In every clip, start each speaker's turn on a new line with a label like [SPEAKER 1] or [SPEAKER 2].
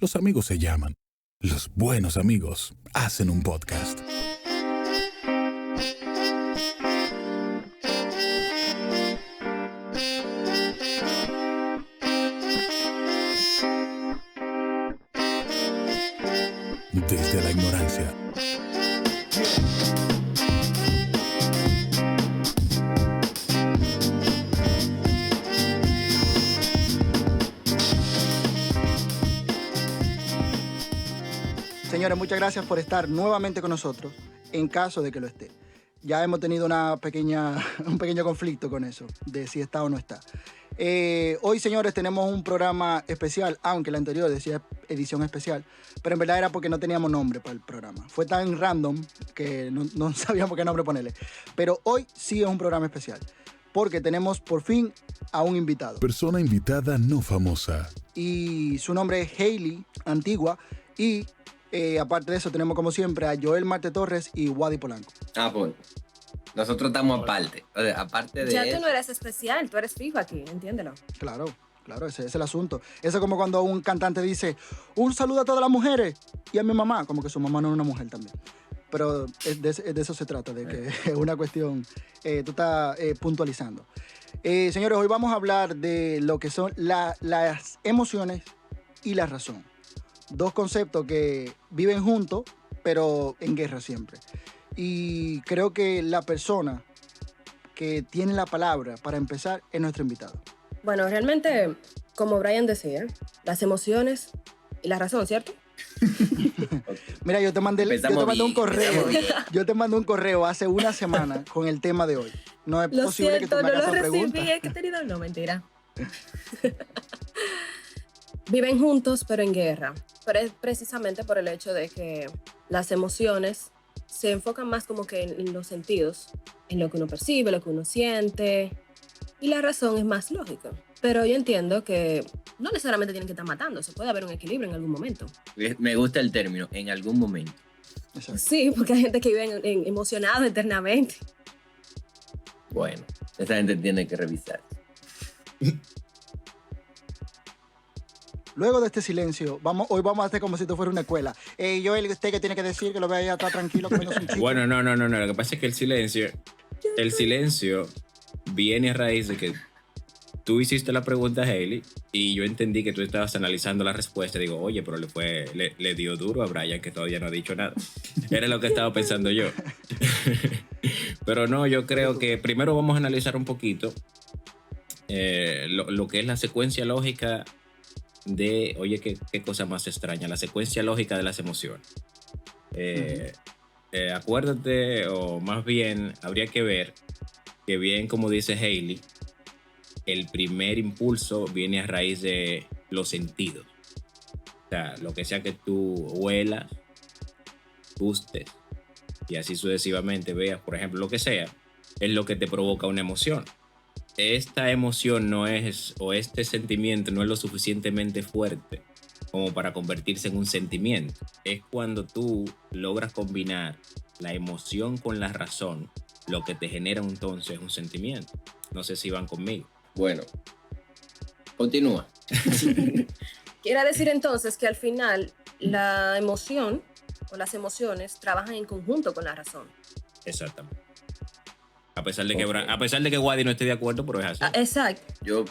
[SPEAKER 1] Los amigos se llaman. Los buenos amigos hacen un podcast. Desde la ignorancia.
[SPEAKER 2] Señores, muchas gracias por estar nuevamente con nosotros, en caso de que lo esté. Ya hemos tenido un pequeño conflicto con eso, de si está o no está. Hoy, señores, tenemos un programa especial, aunque el anterior decía edición especial, pero en verdad era porque no teníamos nombre para el programa. Fue tan random que no sabíamos qué nombre ponerle. Pero hoy sí es un programa especial, porque tenemos por fin a un invitado.
[SPEAKER 1] Persona invitada no famosa.
[SPEAKER 2] Y su nombre es Hailey Antigua y... aparte de eso, tenemos como siempre a Joel Marte Torres y Wadi Polanco.
[SPEAKER 3] Pues nosotros estamos aparte. O sea, aparte de
[SPEAKER 4] ya
[SPEAKER 3] eso,
[SPEAKER 4] tú no eres especial, tú eres fijo aquí, entiéndelo.
[SPEAKER 2] Claro, ese es el asunto. Eso es como cuando un cantante dice, un saludo a todas las mujeres y a mi mamá, como que su mamá no es una mujer también. Pero de eso se trata, de que es una cuestión, tú estás puntualizando. Señores, hoy vamos a hablar de lo que son las emociones y la razón. Dos conceptos que viven juntos, pero en guerra siempre. Y creo que la persona que tiene la palabra para empezar es nuestro invitado.
[SPEAKER 4] Bueno, realmente, como Brian decía, las emociones y la razón, ¿cierto?
[SPEAKER 2] Mira, yo te mandé un correo.
[SPEAKER 3] bien.
[SPEAKER 2] Yo te mandé un correo hace una semana con el tema de hoy. No es
[SPEAKER 4] Lo
[SPEAKER 2] posible
[SPEAKER 4] siento,
[SPEAKER 2] que tú me
[SPEAKER 4] no
[SPEAKER 2] hagas
[SPEAKER 4] lo
[SPEAKER 2] esa
[SPEAKER 4] recibí,
[SPEAKER 2] pregunta.
[SPEAKER 4] es que he tenido... No, mentira. Viven juntos, pero en guerra. Pero es precisamente por el hecho de que las emociones se enfocan más como que en los sentidos, en lo que uno percibe, lo que uno siente, y la razón es más lógica. Pero yo entiendo que no necesariamente tienen que estar matando, se puede haber un equilibrio en algún momento.
[SPEAKER 3] me gusta el término, en algún momento.
[SPEAKER 2] Exacto.
[SPEAKER 4] Sí, porque hay gente que vive emocionada eternamente.
[SPEAKER 3] Bueno, esa gente tiene que revisar.
[SPEAKER 2] Luego de este silencio, hoy vamos a hacer como si esto fuera una escuela. Joel, ¿usted qué tiene que decir? Que lo vea ya está tranquilo, que no es un chico.
[SPEAKER 5] Bueno, no. Lo que pasa es que el silencio viene a raíz de que tú hiciste la pregunta a Hailey y yo entendí que tú estabas analizando la respuesta. Digo, oye, pero le dio duro a Brian que todavía no ha dicho nada. Era lo que estaba pensando yo. Pero no, yo creo que primero vamos a analizar un poquito lo que es la secuencia lógica de, oye, qué cosa más extraña, la secuencia lógica de las emociones. Acuérdate, o más bien habría que ver que bien como dice Hailey, el primer impulso viene a raíz de los sentidos. O sea, lo que sea que tú huelas, gustes y así sucesivamente veas, por ejemplo, lo que sea, es lo que te provoca una emoción. Esta emoción no es, o este sentimiento no es lo suficientemente fuerte como para convertirse en un sentimiento. Es cuando tú logras combinar la emoción con la razón, lo que te genera entonces un sentimiento. No sé si van conmigo.
[SPEAKER 3] Bueno, continúa.
[SPEAKER 4] Quiere decir entonces que al final la emoción o las emociones trabajan en conjunto con la razón.
[SPEAKER 5] Exactamente. A pesar de que Wadi no esté de acuerdo, pero es así.
[SPEAKER 4] Exacto.
[SPEAKER 3] Yo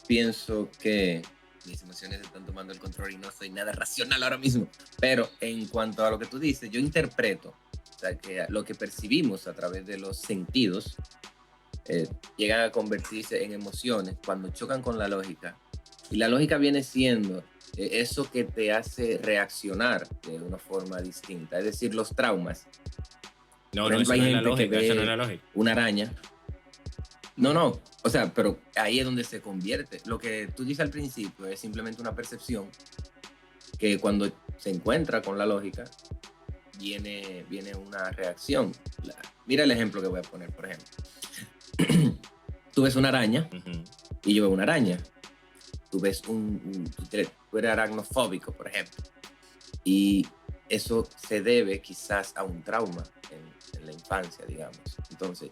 [SPEAKER 3] pienso que mis emociones están tomando el control y no soy nada racional ahora mismo. Pero en cuanto a lo que tú dices, yo interpreto, o sea, que lo que percibimos a través de los sentidos llegan a convertirse en emociones cuando chocan con la lógica. Y la lógica viene siendo eso que te hace reaccionar de una forma distinta. Es decir, los traumas.
[SPEAKER 5] No, eso no es la lógica, eso no es la lógica.
[SPEAKER 3] Una araña. No, o sea, pero ahí es donde se convierte. Lo que tú dices al principio es simplemente una percepción que cuando se encuentra con la lógica viene una reacción. Mira el ejemplo que voy a poner, por ejemplo. Tú ves una araña y yo veo una araña. Tú ves tú eres aracnofóbico, por ejemplo. Y eso se debe quizás a un trauma en la infancia, digamos. Entonces,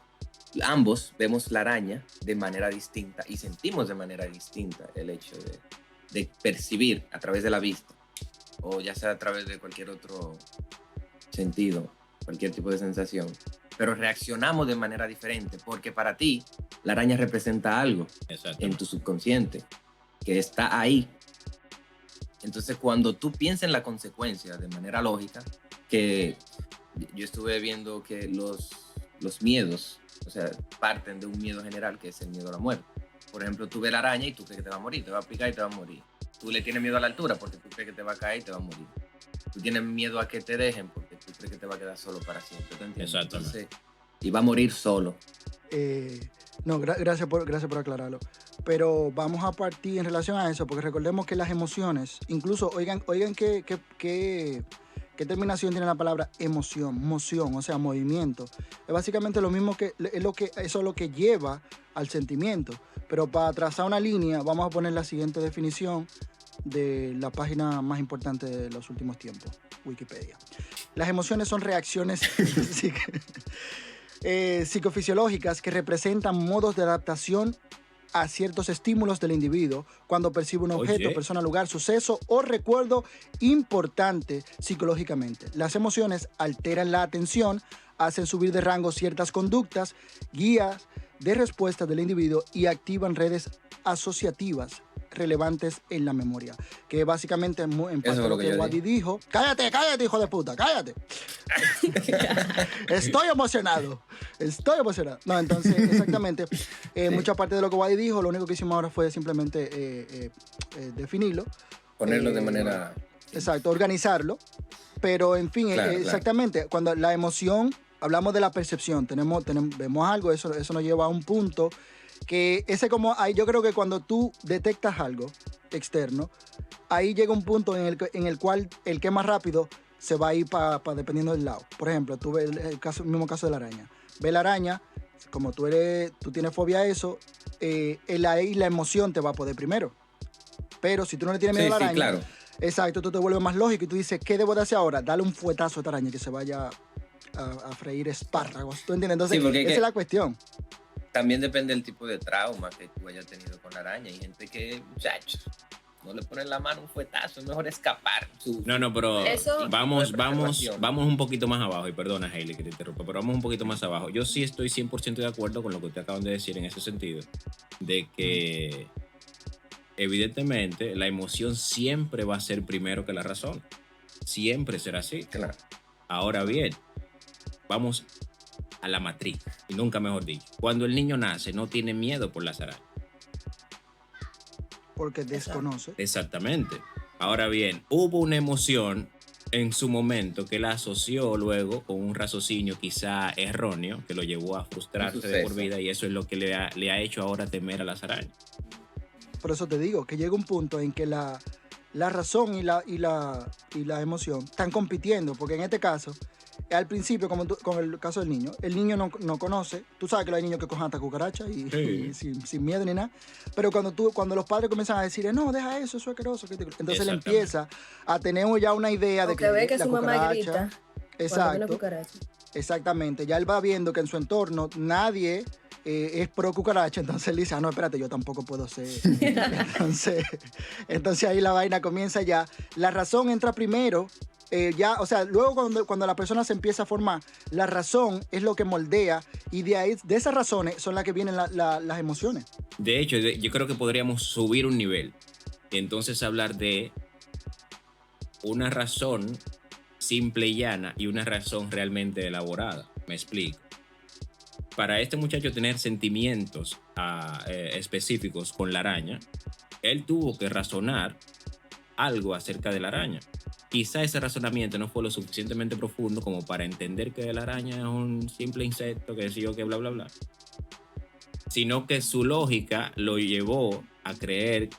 [SPEAKER 3] ambos vemos la araña de manera distinta y sentimos de manera distinta el hecho de percibir a través de la vista o ya sea a través de cualquier otro sentido, cualquier tipo de sensación, pero reaccionamos de manera diferente, porque para ti la araña representa algo en tu subconsciente que está ahí. Entonces, cuando tú piensas en la consecuencia de manera lógica, que yo estuve viendo que los miedos, o sea, parten de un miedo general, que es el miedo a la muerte. Por ejemplo, tú ves la araña y tú crees que te va a morir, te va a picar y te va a morir. Tú le tienes miedo a la altura porque tú crees que te va a caer y te va a morir. Tú tienes miedo a que te dejen porque tú crees que te va a quedar solo para siempre. ¿Te entiendes? Entonces, y va a morir solo.
[SPEAKER 2] No, gracias por aclararlo. Pero vamos a partir en relación a eso, porque recordemos que las emociones, incluso, oigan qué terminación tiene la palabra moción, o sea, movimiento. Es básicamente lo mismo eso es lo que lleva al sentimiento. Pero para trazar una línea, vamos a poner la siguiente definición de la página más importante de los últimos tiempos, Wikipedia. Las emociones son reacciones psicofisiológicas que representan modos de adaptación a ciertos estímulos del individuo cuando percibe un objeto, persona, lugar, suceso o recuerdo importante psicológicamente. Las emociones alteran la atención, hacen subir de rango ciertas conductas, guías de respuesta del individuo y activan redes asociativas relevantes en la memoria, que básicamente en parte de lo que Wadi dijo. Cállate, hijo de puta, cállate. Estoy emocionado. No, entonces, exactamente, mucha parte de lo que Wadi dijo, lo único que hicimos ahora fue simplemente definirlo.
[SPEAKER 3] Ponerlo de manera...
[SPEAKER 2] Exacto, organizarlo. Pero, en fin, exactamente, claro. Cuando la emoción, hablamos de la percepción, vemos algo, eso nos lleva a un punto que ahí yo creo que cuando tú detectas algo externo, ahí llega un punto en el cual el que es más rápido se va a ir dependiendo del lado. Por ejemplo, tú ves el mismo caso de la araña. Ve la araña, como tú tienes fobia a eso, ahí la emoción te va a poder primero. Pero si tú no le tienes miedo a la araña,
[SPEAKER 3] claro.
[SPEAKER 2] Exacto, tú te vuelves más lógico y tú dices, ¿qué debo de hacer ahora? Dale un fuetazo a esta araña que se vaya a freír espárragos. ¿Tú entiendes? Entonces, esa es la cuestión.
[SPEAKER 3] También depende del tipo de trauma que tú hayas tenido con la araña. Hay gente que, muchachos, no le ponen la mano un fuetazo, es mejor escapar.
[SPEAKER 5] No, pero vamos un poquito más abajo. Y perdona, Hailey, que te interrumpa, pero vamos un poquito más abajo. Yo sí estoy 100% de acuerdo con lo que te acaban de decir en ese sentido, de que evidentemente la emoción siempre va a ser primero que la razón. Siempre será así.
[SPEAKER 3] Claro.
[SPEAKER 5] Ahora bien, vamos a la matriz, y nunca mejor dicho. Cuando el niño nace, no tiene miedo por las arañas.
[SPEAKER 2] Porque desconoce.
[SPEAKER 5] Exactamente. Ahora bien, hubo una emoción en su momento que la asoció luego con un raciocinio quizá erróneo, que lo llevó a frustrarse de por vida, y eso es lo que le ha hecho ahora temer a las arañas. Por
[SPEAKER 2] eso te digo, que llega un punto en que la razón y la emoción están compitiendo, porque en este caso, al principio, como con el caso del niño, el niño no conoce. Tú sabes que hay niños que cojan hasta cucarachas y sin miedo ni nada. Pero cuando los padres comienzan a decir, no, deja eso es asqueroso. Entonces él empieza a tener ya una idea de que
[SPEAKER 4] ve que su mamá grita.
[SPEAKER 2] Exacto. Exactamente. Ya él va viendo que en su entorno nadie es pro cucaracha. Entonces él dice, no, espérate, yo tampoco puedo ser. entonces ahí la vaina comienza ya. La razón entra primero. Luego cuando la persona se empieza a formar, la razón es lo que moldea y de esas razones son las que vienen las emociones.
[SPEAKER 5] De hecho, yo creo que podríamos subir un nivel y entonces hablar de una razón simple y llana y una razón realmente elaborada. Me explico. Para este muchacho tener sentimientos específicos con la araña, él tuvo que razonar algo acerca de la araña. Quizá ese razonamiento no fue lo suficientemente profundo como para entender que la araña es un simple insecto, que sí o que bla, bla, bla. Sino que su lógica lo llevó a creer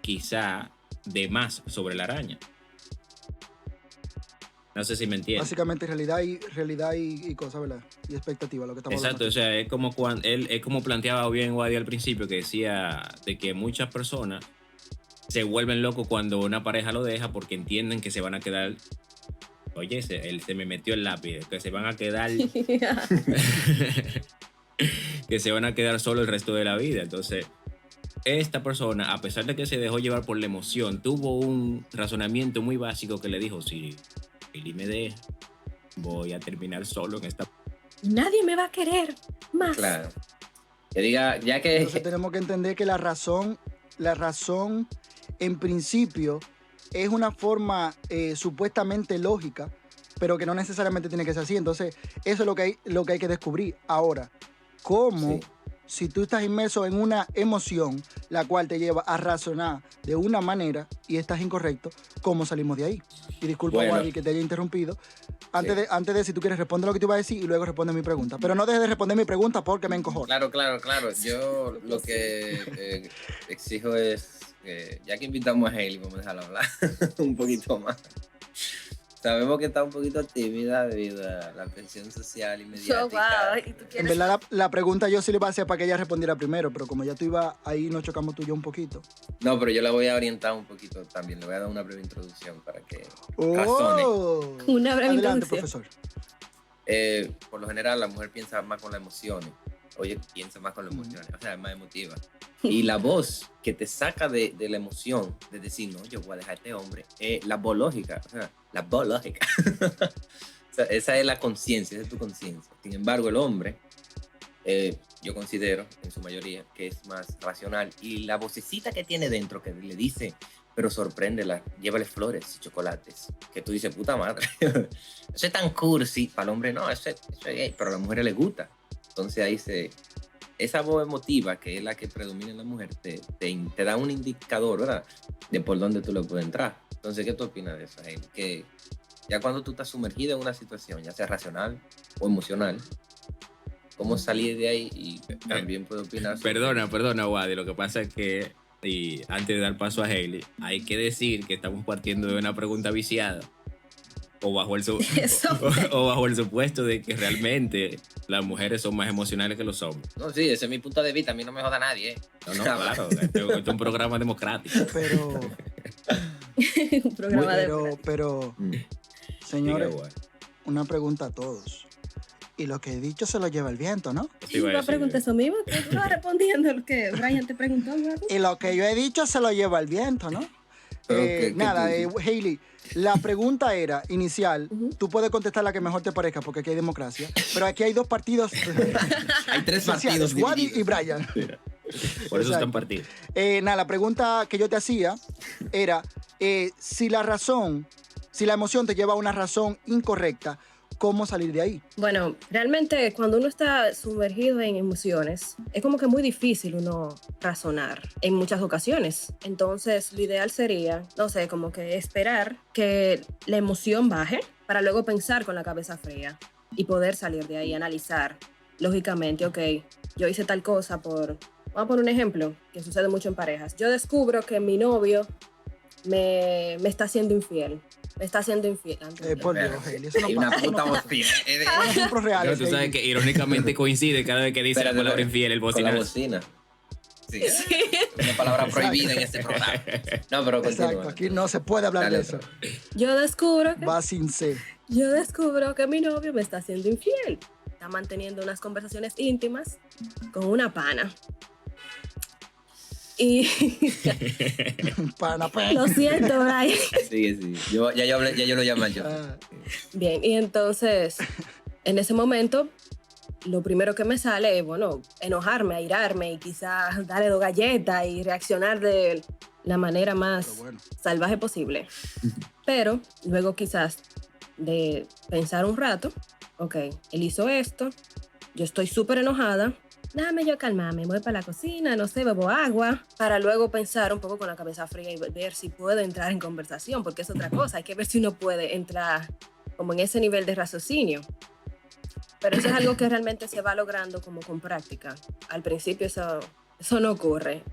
[SPEAKER 5] quizá de más sobre la araña. No sé si me entiendes.
[SPEAKER 2] Básicamente realidad y cosa, ¿verdad? Y expectativa, lo que estamos
[SPEAKER 5] hablando. Exacto, o sea, es como cuando él como planteaba bien Wadi al principio, que decía de que muchas personas se vuelven locos cuando una pareja lo deja porque entienden que se van a quedar. Oye, se me metió el lápiz, que se van a quedar. Que se van a quedar solo el resto de la vida. Entonces, esta persona, a pesar de que se dejó llevar por la emoción, tuvo un razonamiento muy básico que le dijo, si Eli me deja, voy a terminar solo en esta...
[SPEAKER 4] Nadie me va a querer más.
[SPEAKER 3] Claro. Que diga, ya que...
[SPEAKER 2] Entonces tenemos que entender que la razón en principio es una forma supuestamente lógica, pero que no necesariamente tiene que ser así. Entonces, eso es lo que hay que descubrir. Ahora, ¿cómo, si tú estás inmerso en una emoción, la cual te lleva a razonar de una manera y estás incorrecto, cómo salimos de ahí? Y disculpa,
[SPEAKER 3] Bueno.
[SPEAKER 2] Wadi, que te haya interrumpido. Antes de, si tú quieres, responde lo que te iba a decir y luego responde mi pregunta. Pero no dejes de responder mi pregunta porque me encojo.
[SPEAKER 3] Claro. Yo lo que exijo es, ya que invitamos a Hailey, vamos a dejarla hablar un poquito más. Sabemos que está un poquito tímida debido a la presión social y mediática.
[SPEAKER 4] Wow, ¿y tú
[SPEAKER 2] En
[SPEAKER 4] quieres?
[SPEAKER 2] verdad, la pregunta yo sí le iba a hacer para que ella respondiera primero, pero como ya tú ibas ahí, nos chocamos tú y yo un poquito.
[SPEAKER 3] No, pero yo la voy a orientar un poquito también. Le voy a dar una breve introducción para que razone.
[SPEAKER 2] ¡Oh!
[SPEAKER 4] Una breve
[SPEAKER 2] Adelante,
[SPEAKER 4] introducción.
[SPEAKER 2] profesor.
[SPEAKER 3] Por lo general, la mujer piensa más con las emociones. Oye, piensa más con las emociones. O sea, es más emotiva. Y la voz que te saca de la emoción, de decir, no, yo voy a dejar a este hombre, es la voz lógica. O sea, la voz lógica. O sea, esa es la conciencia, esa es tu conciencia. Sin embargo, el hombre, yo considero, en su mayoría, que es más racional. Y la vocecita que tiene dentro, que le dice, pero sorpréndela, llévale flores y chocolates. Que tú dices, puta madre. Eso es tan cursi. Para el hombre, no, eso es gay, pero a las mujeres les gusta. Entonces ahí esa voz emotiva, que es la que predomina en la mujer, te da un indicador, ¿verdad? De por dónde tú le puedes entrar. Entonces, ¿qué tú opinas de eso, Hailey? Que ya cuando tú estás sumergido en una situación, ya sea racional o emocional, ¿cómo salir de ahí? Y también puedo opinar sobre...
[SPEAKER 5] Perdona, Wadi. Lo que pasa es que, y antes de dar paso a Hailey, hay que decir que estamos partiendo de una pregunta viciada. O bajo el supuesto de que realmente las mujeres son más emocionales que los hombres.
[SPEAKER 3] No, sí, ese es mi punto de vista. A mí no me joda nadie, ¿eh?
[SPEAKER 5] No, claro. Esto es un programa democrático.
[SPEAKER 2] Pero,
[SPEAKER 4] Un programa de...
[SPEAKER 2] pero,
[SPEAKER 5] Diga,
[SPEAKER 2] señores,
[SPEAKER 5] Wadi.
[SPEAKER 2] una pregunta a todos. Y lo que he dicho se lo lleva el viento, ¿no?
[SPEAKER 5] Te iba a
[SPEAKER 4] Iba a
[SPEAKER 5] decir,
[SPEAKER 4] preguntar eso mismo. Tú vas respondiendo lo que Brian te preguntó, ¿verdad?
[SPEAKER 2] Y lo que yo he dicho se lo lleva el viento, ¿no?
[SPEAKER 3] ¿Qué
[SPEAKER 2] Nada,
[SPEAKER 3] tú dices?
[SPEAKER 2] Hailey, la pregunta era inicial.
[SPEAKER 4] Ujú.
[SPEAKER 2] Tú puedes contestar la que mejor te parezca porque aquí hay democracia. Pero aquí hay dos partidos
[SPEAKER 3] Hay tres partidos
[SPEAKER 2] esenciales, Wadi y
[SPEAKER 3] divididos.
[SPEAKER 2] Brian.
[SPEAKER 5] Por eso
[SPEAKER 2] Exacto.
[SPEAKER 5] están partidos.
[SPEAKER 2] Nada, la pregunta que yo te hacía era si la emoción te lleva a una razón incorrecta, ¿cómo salir de ahí?
[SPEAKER 4] Bueno, realmente cuando uno está sumergido en emociones, es como que muy difícil uno razonar en muchas ocasiones. Entonces, lo ideal sería, no sé, como que esperar que la emoción baje para luego pensar con la cabeza fría y poder salir de ahí, analizar lógicamente, ok, yo hice tal cosa por... Vamos a poner un ejemplo que sucede mucho en parejas. Yo descubro que mi novio me está haciendo infiel. Me está haciendo infiel.
[SPEAKER 2] Por Dios, Hailey, eso no
[SPEAKER 3] Hay una
[SPEAKER 2] pasa.
[SPEAKER 3] puta voz fina.
[SPEAKER 2] Son ejemplos reales.
[SPEAKER 5] Pero tú sabes
[SPEAKER 2] Hailey.
[SPEAKER 5] que irónicamente coincide cada vez que dice
[SPEAKER 3] Espérate,
[SPEAKER 5] la palabra
[SPEAKER 3] espérate.
[SPEAKER 5] infiel, el
[SPEAKER 3] Con la
[SPEAKER 5] bocinazo.
[SPEAKER 3] bocina. Sí,
[SPEAKER 4] Sí.
[SPEAKER 3] una palabra prohibida en este programa. No, pero continúa.
[SPEAKER 2] Exacto, aquí no se puede hablar
[SPEAKER 3] Dale,
[SPEAKER 2] de eso.
[SPEAKER 4] Yo descubro que
[SPEAKER 2] Va sin C.
[SPEAKER 4] mi novio me está haciendo infiel. Está manteniendo unas conversaciones íntimas con una pana. Y
[SPEAKER 2] Pana,
[SPEAKER 4] lo siento, Brian.
[SPEAKER 3] Sí. Ya yo lo llamo yo.
[SPEAKER 2] Ah,
[SPEAKER 4] Bien, y entonces, en ese momento, lo primero que me sale es, bueno, enojarme, airarme y quizás darle dos galletas y reaccionar de la manera más
[SPEAKER 2] pero bueno.
[SPEAKER 4] salvaje posible. Pero luego quizás de pensar un rato, ok, él hizo esto, yo estoy súper enojada, déjame yo calmarme, voy para la cocina, no sé, bebo agua, para luego pensar un poco con la cabeza fría y ver si puedo entrar en conversación, porque es otra cosa, hay que ver si uno puede entrar como en ese nivel de raciocinio. Pero eso es algo que realmente se va logrando como con práctica. Al principio eso no ocurre,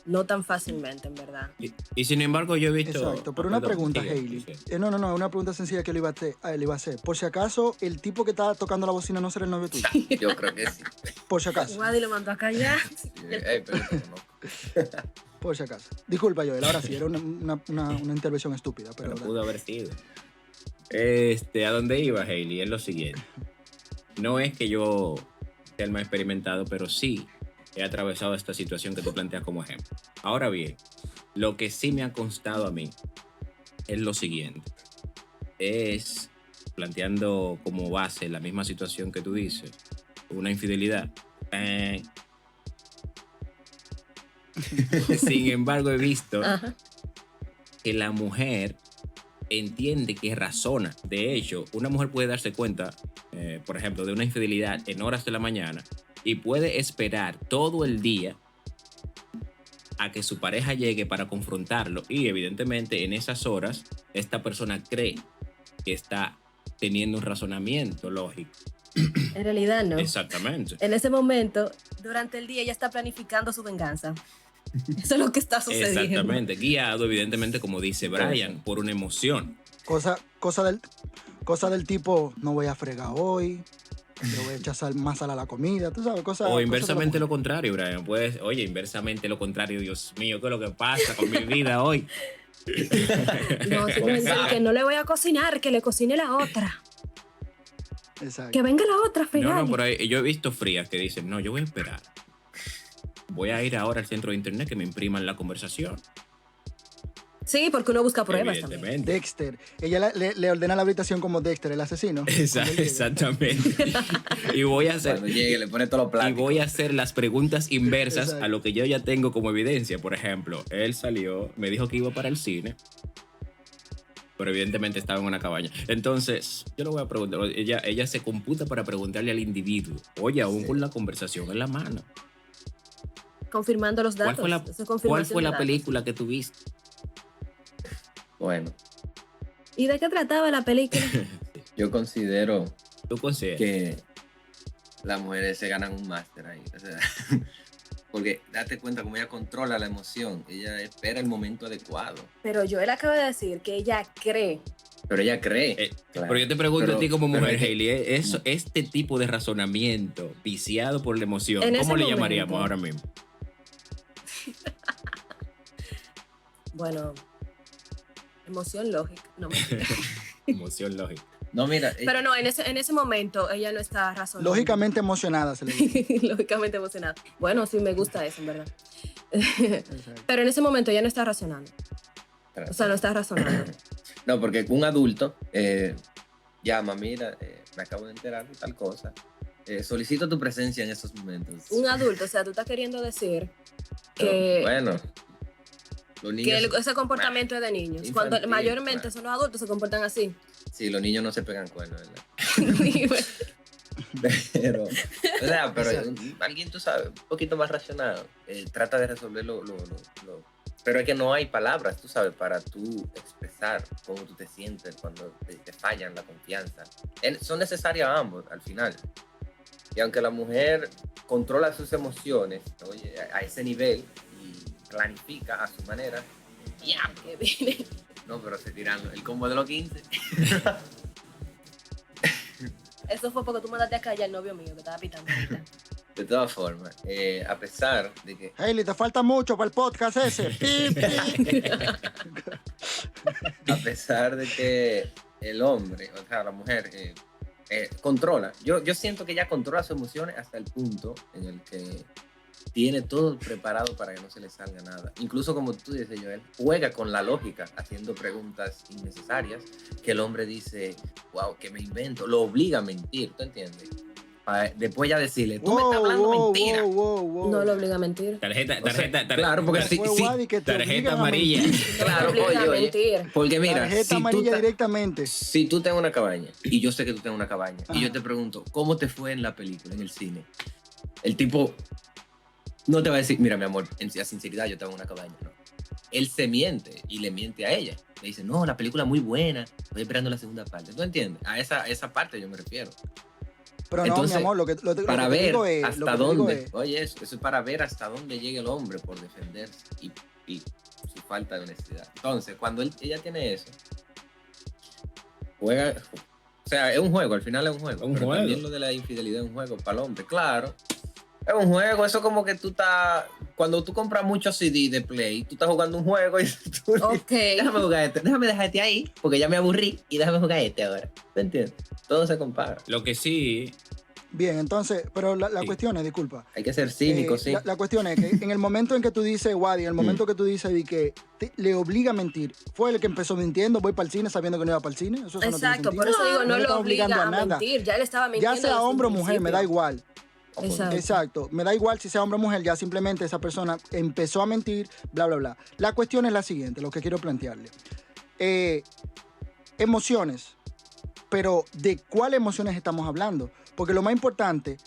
[SPEAKER 4] no tan fácilmente, en verdad.
[SPEAKER 5] Y sin embargo, yo he visto.
[SPEAKER 2] Exacto, pero una
[SPEAKER 5] Perdón,
[SPEAKER 2] pregunta,
[SPEAKER 5] sigue,
[SPEAKER 2] Hailey.
[SPEAKER 5] sigue.
[SPEAKER 2] No, una pregunta sencilla que le iba a hacer. Por si acaso, el tipo que está tocando la bocina no será el novio tuyo.
[SPEAKER 3] Yo creo que sí.
[SPEAKER 2] Por si acaso.
[SPEAKER 4] Wadi lo mandó a callar.
[SPEAKER 3] Pero no.
[SPEAKER 2] Por si acaso. Disculpa, Joel, ahora sí, era una intervención estúpida, pero...
[SPEAKER 5] Pero pudo haber sido. ¿A dónde iba, Hailey? Es lo siguiente. No es que yo sea el más experimentado, pero sí he atravesado esta situación que tú planteas como ejemplo. Ahora bien, lo que sí me ha constado a mí es lo siguiente. Es planteando como base la misma situación que tú dices, una infidelidad. Sin embargo, he visto
[SPEAKER 4] Ajá.
[SPEAKER 5] que la mujer entiende que razona. De hecho, una mujer puede darse cuenta, por ejemplo, de una infidelidad en horas de la mañana y puede esperar todo el día a que su pareja llegue para confrontarlo, y evidentemente en esas horas esta persona cree que está teniendo un razonamiento lógico.
[SPEAKER 4] En realidad no.
[SPEAKER 5] Exactamente.
[SPEAKER 4] En ese momento, durante el día, ella está planificando su venganza. Eso es lo que está sucediendo.
[SPEAKER 5] Exactamente, guiado evidentemente, como dice Brian, por una emoción.
[SPEAKER 2] Cosa del tipo, no voy a fregar hoy, le voy a echar más sal a la comida, tú sabes, cosas.
[SPEAKER 5] O inversamente lo contrario, Brian. Pues, oye, inversamente lo contrario, Dios mío, ¿qué es lo que pasa con mi vida hoy?
[SPEAKER 4] No, simplemente que no le voy a cocinar, que le cocine la otra.
[SPEAKER 2] Exacto.
[SPEAKER 4] Que venga la otra a fregar.
[SPEAKER 5] No, por ahí yo he visto frías que dicen, no, yo voy a esperar. Voy a ir ahora al centro de internet que me impriman la conversación.
[SPEAKER 4] Sí, porque uno busca pruebas también.
[SPEAKER 5] Evidentemente.
[SPEAKER 2] Dexter. Ella le ordena la habitación como Dexter, el asesino.
[SPEAKER 5] Exactamente. Y voy a hacer...
[SPEAKER 3] Cuando llegue, le pone todos los
[SPEAKER 5] Y
[SPEAKER 3] plásticos.
[SPEAKER 5] voy a hacer las preguntas inversas
[SPEAKER 2] Exacto.
[SPEAKER 5] a lo que yo ya tengo como evidencia. Por ejemplo, él salió, me dijo que iba para el cine, pero evidentemente estaba en una cabaña. Entonces, yo le voy a preguntar, ella se computa para preguntarle al individuo, oye, aún
[SPEAKER 3] Sí.
[SPEAKER 5] con la conversación en la mano,
[SPEAKER 4] Confirmando los datos.
[SPEAKER 5] ¿cuál
[SPEAKER 4] Eso es
[SPEAKER 5] fue
[SPEAKER 4] confirmación de
[SPEAKER 5] la
[SPEAKER 4] datos.
[SPEAKER 5] película que tuviste?
[SPEAKER 3] Bueno,
[SPEAKER 4] ¿Y de qué trataba la película?
[SPEAKER 3] yo considero
[SPEAKER 5] ¿Tú consideras?
[SPEAKER 3] que las mujeres se ganan un máster ahí. O sea, porque date cuenta cómo ella controla la emoción. Ella espera el momento adecuado.
[SPEAKER 4] Pero Joel acaba de decir que ella cree.
[SPEAKER 3] Pero ella cree. Claro.
[SPEAKER 5] Pero yo te pregunto a ti como
[SPEAKER 3] pero
[SPEAKER 5] mujer,
[SPEAKER 3] es que-
[SPEAKER 5] Hailey, este tipo de razonamiento viciado por la emoción,
[SPEAKER 4] En
[SPEAKER 5] ¿cómo
[SPEAKER 4] ese
[SPEAKER 5] le llamaríamos
[SPEAKER 4] momento.
[SPEAKER 5] ahora mismo?
[SPEAKER 4] Bueno, emoción lógica. No, mentira.
[SPEAKER 5] Emoción lógica.
[SPEAKER 3] No, mira.
[SPEAKER 4] Pero no, en ese momento ella no está razonando.
[SPEAKER 2] Lógicamente emocionada se le dice.
[SPEAKER 4] Lógicamente emocionada. Bueno, sí me gusta eso, en verdad.
[SPEAKER 2] Exacto.
[SPEAKER 4] Pero en ese momento ella no está razonando. O sea, no está razonando.
[SPEAKER 3] No, porque un adulto llama, mira, me acabo de enterar de tal cosa. Solicito tu presencia en estos momentos.
[SPEAKER 4] Un adulto, o sea, tú estás queriendo decir que,
[SPEAKER 3] Bueno, los niños,
[SPEAKER 4] ese comportamiento es de niños. Cuando
[SPEAKER 3] Infantil,
[SPEAKER 4] mayormente
[SPEAKER 3] claro.
[SPEAKER 4] son los adultos se comportan así.
[SPEAKER 3] sí, los niños no se pegan cuernos, ¿verdad? Pero, o sea, pero
[SPEAKER 2] Exacto.
[SPEAKER 3] alguien, tú sabes, un poquito más racional, trata de resolverlo. Pero es que no hay palabras, tú sabes, para tú expresar cómo tú te sientes cuando te fallan la confianza. Son necesarias ambos al final. Y aunque la mujer controla sus emociones, oye, a ese nivel y planifica a su manera,
[SPEAKER 4] Ya, que viene.
[SPEAKER 3] no, pero se tiran el combo de los 15.
[SPEAKER 4] Eso fue porque tú mandaste a callar al novio mío que estaba pitando. ahorita.
[SPEAKER 3] De todas formas, a pesar de que
[SPEAKER 2] Hailey, te falta mucho para el podcast ese. Pip, pip.
[SPEAKER 3] a pesar de que el hombre, o sea, la mujer, controla. Yo siento que ella controla sus emociones hasta el punto en el que tiene todo preparado para que no se le salga nada. Incluso como tú dices, Joel, juega con la lógica, haciendo preguntas innecesarias, que el hombre dice, wow, que me invento, lo obliga a mentir, ¿tú entiendes? Después ya decirle, tú me estás hablando mentira.
[SPEAKER 2] wow.
[SPEAKER 4] No lo obliga a mentir.
[SPEAKER 3] Claro, porque sí,
[SPEAKER 2] Fue Wadi que te
[SPEAKER 5] tarjeta
[SPEAKER 2] obligan a
[SPEAKER 5] amarilla.
[SPEAKER 2] mentir.
[SPEAKER 3] Claro,
[SPEAKER 4] No lo obliga a
[SPEAKER 3] oye.
[SPEAKER 4] mentir.
[SPEAKER 3] Porque mira,
[SPEAKER 2] Tarjeta
[SPEAKER 3] si tú,
[SPEAKER 2] amarilla directamente.
[SPEAKER 3] si tú tienes una cabaña, y yo sé que tú tienes una cabaña, y
[SPEAKER 2] Ajá.
[SPEAKER 3] yo te pregunto, ¿cómo te fue en la película, en el cine? El tipo no te va a decir, mira, mi amor, en sinceridad yo tengo una cabaña, no. Él se miente y le miente a ella. Le dice, no, la película muy buena, estoy esperando la segunda parte. ¿Tú entiendes? A esa parte yo me refiero.
[SPEAKER 2] Pero
[SPEAKER 3] Entonces,
[SPEAKER 2] no, mi amor, lo que
[SPEAKER 3] Para
[SPEAKER 2] te
[SPEAKER 3] ver
[SPEAKER 2] digo es,
[SPEAKER 3] hasta
[SPEAKER 2] lo que te digo
[SPEAKER 3] dónde,
[SPEAKER 2] es,
[SPEAKER 3] oye, eso es para ver hasta dónde llega el hombre por defenderse y su falta de honestidad. Entonces, cuando ella tiene eso, juega, o sea, es un juego, al final es un juego.
[SPEAKER 5] Un
[SPEAKER 3] pero
[SPEAKER 5] juego.
[SPEAKER 3] también lo de la infidelidad es un juego para el hombre, claro. Es un juego, eso como que tú estás, cuando tú compras muchos CD de Play, tú estás jugando un juego y tú
[SPEAKER 4] Ok.
[SPEAKER 3] déjame jugar este, déjame dejarte ahí, porque ya me aburrí y déjame jugar este ahora. ¿Te entiendes? Todo se compara.
[SPEAKER 5] Lo que sí
[SPEAKER 2] Bien, entonces, pero la
[SPEAKER 5] Sí.
[SPEAKER 2] cuestión es, disculpa.
[SPEAKER 3] Hay que ser cínico, sí.
[SPEAKER 2] La cuestión es que en el momento en que tú dices, Wadi, en el momento que tú dices de que le obliga a mentir, fue el que empezó mintiendo, voy para el cine sabiendo que no iba para el cine. Eso no tiene
[SPEAKER 4] Exacto, por
[SPEAKER 2] sentido.
[SPEAKER 4] eso digo, no
[SPEAKER 2] le
[SPEAKER 4] lo
[SPEAKER 2] está
[SPEAKER 4] obliga
[SPEAKER 2] obligando
[SPEAKER 4] a
[SPEAKER 2] nada.
[SPEAKER 4] mentir. Ya él estaba mintiendo.
[SPEAKER 2] Ya sea
[SPEAKER 4] desde
[SPEAKER 2] hombre o
[SPEAKER 4] un
[SPEAKER 2] mujer, me da
[SPEAKER 4] principio.
[SPEAKER 2] igual.
[SPEAKER 4] Exacto.
[SPEAKER 2] Exacto, me da igual si sea hombre o mujer, ya simplemente esa persona empezó a mentir, bla, bla, bla. La cuestión es la siguiente, lo que quiero plantearle. Emociones, pero ¿de cuáles emociones estamos hablando? Porque lo más importante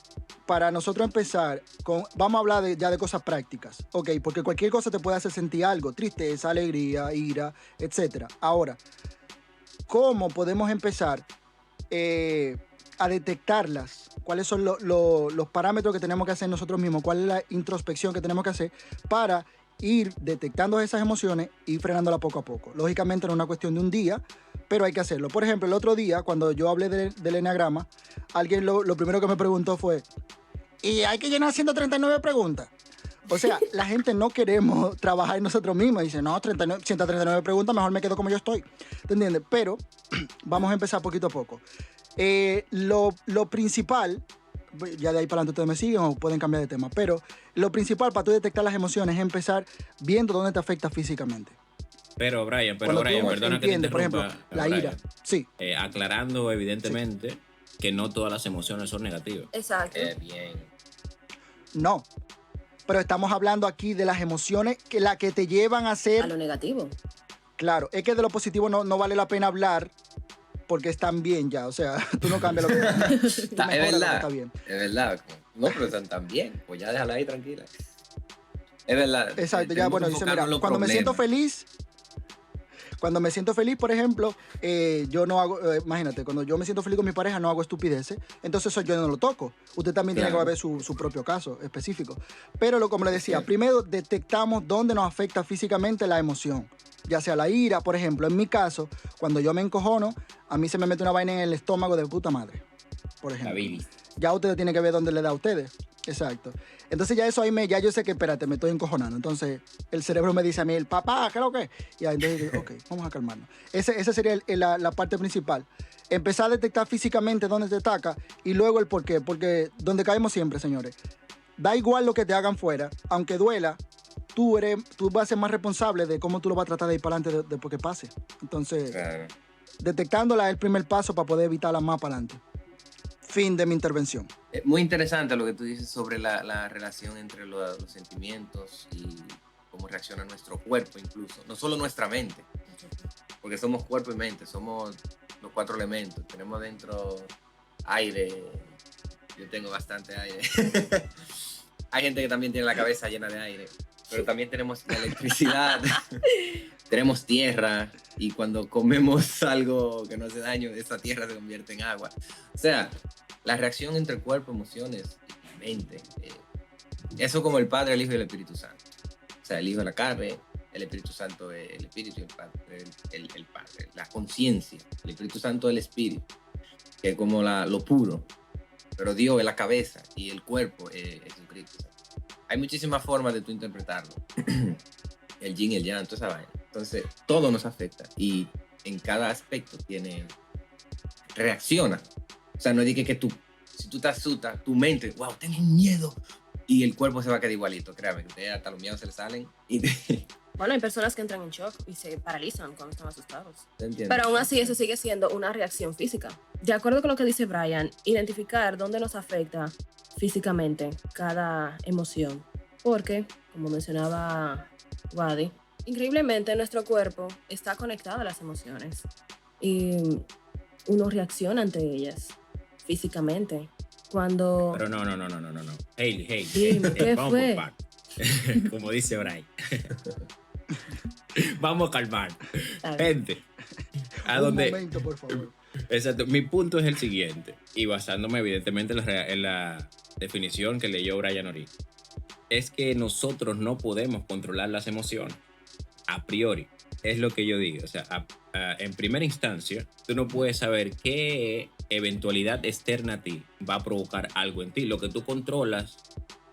[SPEAKER 2] para nosotros empezar, vamos a hablar ya de cosas prácticas, ¿ok? Porque cualquier cosa te puede hacer sentir algo, tristeza, alegría, ira, etc. Ahora, ¿cómo podemos empezar a detectarlas? ¿Cuáles son los parámetros que tenemos que hacer nosotros mismos? ¿Cuál es la introspección que tenemos que hacer para ir detectando esas emociones y frenándolas poco a poco? Lógicamente no es una cuestión de un día, pero hay que hacerlo. Por ejemplo, el otro día, cuando yo hablé del eneagrama, alguien lo primero que me preguntó fue, ¿y hay que llenar 139 preguntas? O sea, la gente no queremos trabajar en nosotros mismos. Dice, no, 139 preguntas, mejor me quedo como yo estoy. ¿Te entiendes? Pero vamos a empezar poquito a poco. Lo principal, ya de ahí para adelante ustedes me siguen o pueden cambiar de tema, pero lo principal para tú detectar las emociones es empezar viendo dónde te afecta físicamente.
[SPEAKER 5] Pero Brian,
[SPEAKER 2] Cuando tú
[SPEAKER 5] perdona que te
[SPEAKER 2] entiendes, por
[SPEAKER 5] interrumpa.
[SPEAKER 2] ejemplo, la
[SPEAKER 5] Brian.
[SPEAKER 2] ira. Sí,
[SPEAKER 5] Aclarando evidentemente que no todas las emociones son negativas.
[SPEAKER 4] Exacto.
[SPEAKER 3] Bien.
[SPEAKER 2] no. Pero estamos hablando aquí de las emociones que te llevan a
[SPEAKER 4] A
[SPEAKER 2] ser...
[SPEAKER 4] lo negativo.
[SPEAKER 2] Claro, es que de lo positivo no vale la pena hablar porque están bien ya. O sea, tú no cambias lo que
[SPEAKER 3] Es verdad.
[SPEAKER 2] está bien.
[SPEAKER 3] Es verdad. No, pero están tan bien. Pues ya déjala ahí tranquila. Es verdad.
[SPEAKER 2] Exacto, ya
[SPEAKER 3] tenemos
[SPEAKER 2] bueno,
[SPEAKER 3] que
[SPEAKER 2] dice,
[SPEAKER 3] enfocarnos
[SPEAKER 2] mira,
[SPEAKER 3] en los
[SPEAKER 2] cuando me siento
[SPEAKER 3] problemas.
[SPEAKER 2] feliz, por ejemplo, yo no hago, imagínate, cuando yo me siento feliz con mi pareja no hago estupideces, entonces eso yo no lo toco. Usted también tiene
[SPEAKER 3] Claro.
[SPEAKER 2] que ver su propio caso específico. Pero como le decía, primero detectamos dónde nos afecta físicamente la emoción, ya sea la ira, por ejemplo. En mi caso, cuando yo me encojono, a mí se me mete una vaina en el estómago de puta madre, por
[SPEAKER 5] La
[SPEAKER 2] ejemplo.
[SPEAKER 5] bilis.
[SPEAKER 2] Ya ustedes tienen que ver dónde le da a ustedes. Exacto. Entonces ya eso ahí ya yo sé que, espérate, me estoy encojonando. Entonces el cerebro me dice a mí, el papá, ¿qué es lo que? Y ahí entonces digo, ok, vamos a calmarnos. Esa sería la parte principal. Empezar a detectar físicamente dónde te ataca y luego el por qué. Porque donde caemos siempre, señores. Da igual lo que te hagan fuera, aunque duela, tú vas a ser más responsable de cómo tú lo vas a tratar de ir para adelante después que pase. Entonces,
[SPEAKER 3] Claro.
[SPEAKER 2] detectándola es el primer paso para poder evitarla más para adelante. Fin de mi intervención.
[SPEAKER 3] Es muy interesante lo que tú dices sobre la relación entre los sentimientos y cómo reacciona nuestro cuerpo incluso. No solo nuestra mente, porque somos cuerpo y mente, somos los 4 elementos. Tenemos dentro aire, yo tengo bastante aire. Hay gente que también tiene la cabeza llena de aire, pero también tenemos electricidad, tenemos tierra y cuando comemos algo que no hace daño, esa tierra se convierte en agua. O sea, la reacción entre cuerpo, emociones y mente. Eso como el Padre, el Hijo y el Espíritu Santo. O sea, el Hijo es la carne, el Espíritu Santo es el Espíritu y el Padre, el Padre, la conciencia. El Espíritu Santo es el Espíritu, que es como lo puro. Pero Dios es la cabeza y el cuerpo es Jesucristo. O sea, hay muchísimas formas de tú interpretarlo. El yin y el yang, toda esa vaina. Entonces, todo nos afecta y en cada aspecto reacciona. O sea, no digas que si tú te asustas, tu mente, wow, tengo miedo, y el cuerpo se va a quedar igualito, créame, que ustedes hasta los miedos se le salen y
[SPEAKER 4] Bueno, hay personas que entran en shock y se paralizan cuando están asustados.
[SPEAKER 3] ¿te entiendes?
[SPEAKER 4] Pero aún así eso sigue siendo una reacción física. De acuerdo con lo que dice Brian, identificar dónde nos afecta físicamente cada emoción. Porque, como mencionaba Wadi, increíblemente nuestro cuerpo está conectado a las emociones y uno reacciona ante ellas físicamente. Cuando...
[SPEAKER 5] Pero no. Hailey.
[SPEAKER 4] Dime, ¿qué
[SPEAKER 5] Vamos
[SPEAKER 4] fue?
[SPEAKER 5] por partes. Como dice Brian. Vamos a calmar.
[SPEAKER 4] A ver.
[SPEAKER 5] Gente.
[SPEAKER 2] Un momento, por favor.
[SPEAKER 5] Exacto. Mi punto es el siguiente. Y basándome evidentemente en la definición que leyó Brian ahorita. Es que nosotros no podemos controlar las emociones. A priori. Es lo que yo digo. O sea, en primera instancia, tú no puedes saber qué eventualidad externa a ti va a provocar algo en ti. Lo que tú controlas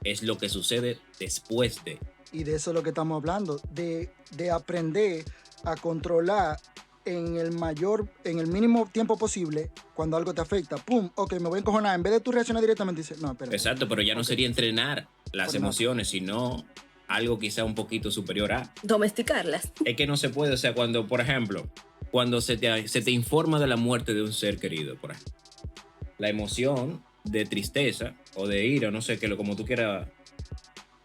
[SPEAKER 5] es lo que sucede después de.
[SPEAKER 2] Y de eso es lo que estamos hablando, de aprender a controlar en el mínimo tiempo posible, cuando algo te afecta, pum, ok, me voy a encojonar. En vez de tú reaccionar directamente, dices, no, espera.
[SPEAKER 5] Exacto, pero ya no sería entrenar las emociones, sino algo quizá un poquito superior a...
[SPEAKER 4] Domesticarlas.
[SPEAKER 5] Es que no se puede, o sea, cuando, por ejemplo, cuando se te informa de la muerte de un ser querido, por ejemplo, la emoción de tristeza o de ira, no sé, como tú quieras,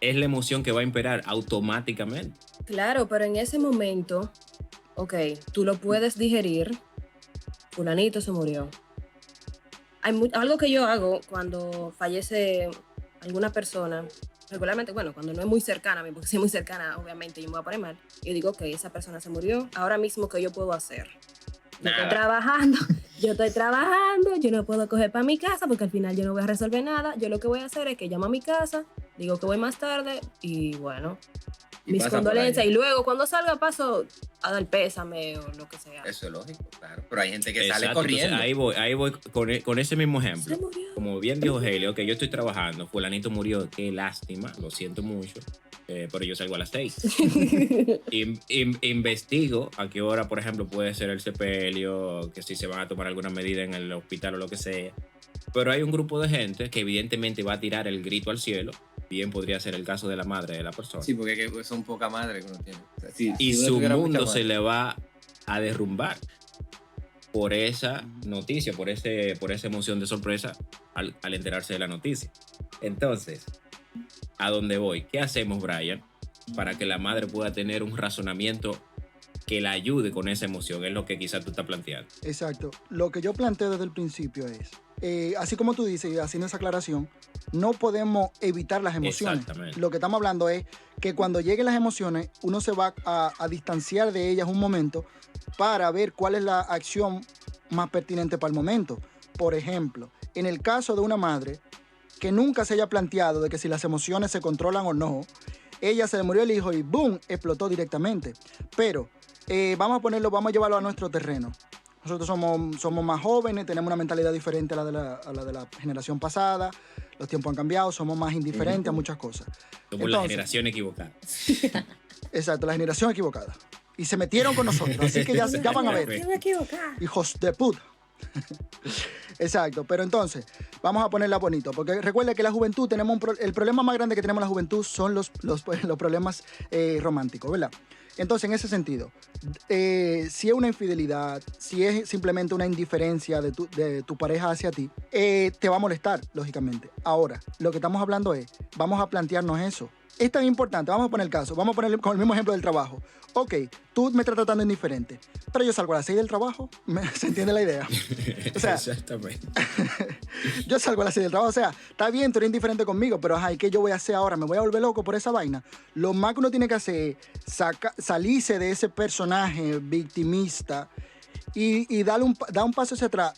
[SPEAKER 5] es la emoción que va a imperar automáticamente.
[SPEAKER 4] Claro, pero en ese momento, ok, tú lo puedes digerir, fulanito se murió. Algo que yo hago cuando fallece alguna persona, regularmente, bueno, cuando no es muy cercana a mí, porque si es muy cercana, obviamente yo me voy a poner mal. Yo digo, ok, esa persona se murió, ahora mismo, ¿qué yo puedo hacer? Yo estoy trabajando, yo no puedo coger para mi casa porque al final yo no voy a resolver nada. Yo lo que voy a hacer es que llamo a mi casa, digo que voy más tarde y bueno, mis condolencias. Y luego cuando salga paso a dar pésame o lo que sea.
[SPEAKER 3] Eso es lógico, claro. Pero hay gente que
[SPEAKER 5] Exacto,
[SPEAKER 3] sale corriendo.
[SPEAKER 5] Entonces, ahí voy con ese mismo ejemplo.
[SPEAKER 4] Se murió.
[SPEAKER 5] Como bien dijo Hailey, ok, yo estoy trabajando, fulanito murió, qué lástima, lo siento mucho. Pero yo salgo a las 6. Investigo a qué hora, por ejemplo, puede ser el sepelio, que si se van a tomar alguna medida en el hospital o lo que sea. Pero hay un grupo de gente que evidentemente va a tirar el grito al cielo. Bien podría ser el caso de la madre de la persona.
[SPEAKER 3] Sí, porque son poca madre que uno tiene. O sea,
[SPEAKER 5] y
[SPEAKER 3] si
[SPEAKER 5] su mundo se le va a derrumbar por esa noticia, por esa emoción de sorpresa al enterarse de la noticia. Entonces, ¿a dónde voy? ¿Qué hacemos, Brian, para que la madre pueda tener un razonamiento que la ayude con esa emoción? Es lo que quizás tú estás planteando.
[SPEAKER 2] Exacto. Lo que yo planteo desde el principio es, así como tú dices, y haciendo esa aclaración, no podemos evitar las emociones.
[SPEAKER 5] Exactamente.
[SPEAKER 2] Lo que estamos hablando es que cuando lleguen las emociones, uno se va a distanciar de ellas un momento para ver cuál es la acción más pertinente para el momento. Por ejemplo, en el caso de una madre que nunca se haya planteado de que si las emociones se controlan o no, ella se le murió el hijo y ¡boom!, explotó directamente. Pero vamos a llevarlo a nuestro terreno. Nosotros somos más jóvenes, tenemos una mentalidad diferente a la de la generación pasada. Los tiempos han cambiado, somos más indiferentes a muchas cosas.
[SPEAKER 5] Somos la generación equivocada.
[SPEAKER 2] Exacto, la generación equivocada. Y se metieron con nosotros, así que ya van a ver. Hijos de puta. Exacto, pero entonces, vamos a ponerla bonito, porque recuerda que la juventud el problema más grande que tenemos la juventud son los problemas románticos, ¿verdad? Entonces, en ese sentido, si es una infidelidad, si es simplemente una indiferencia de tu pareja hacia ti, te va a molestar, lógicamente. Ahora, lo que estamos hablando es, vamos a plantearnos eso. Es tan importante, vamos a poner el caso, vamos a poner con el mismo ejemplo del trabajo. Ok, tú me estás tratando indiferente, pero yo salgo a las 6 del trabajo, ¿se entiende la idea? O sea,
[SPEAKER 5] exactamente.
[SPEAKER 2] Yo salgo a las 6 del trabajo, o sea, está bien, tú eres indiferente conmigo, pero ajá, ¿y qué yo voy a hacer ahora? ¿Me voy a volver loco por esa vaina? Lo más que uno tiene que hacer es salirse de ese personaje victimista y dar un paso hacia atrás.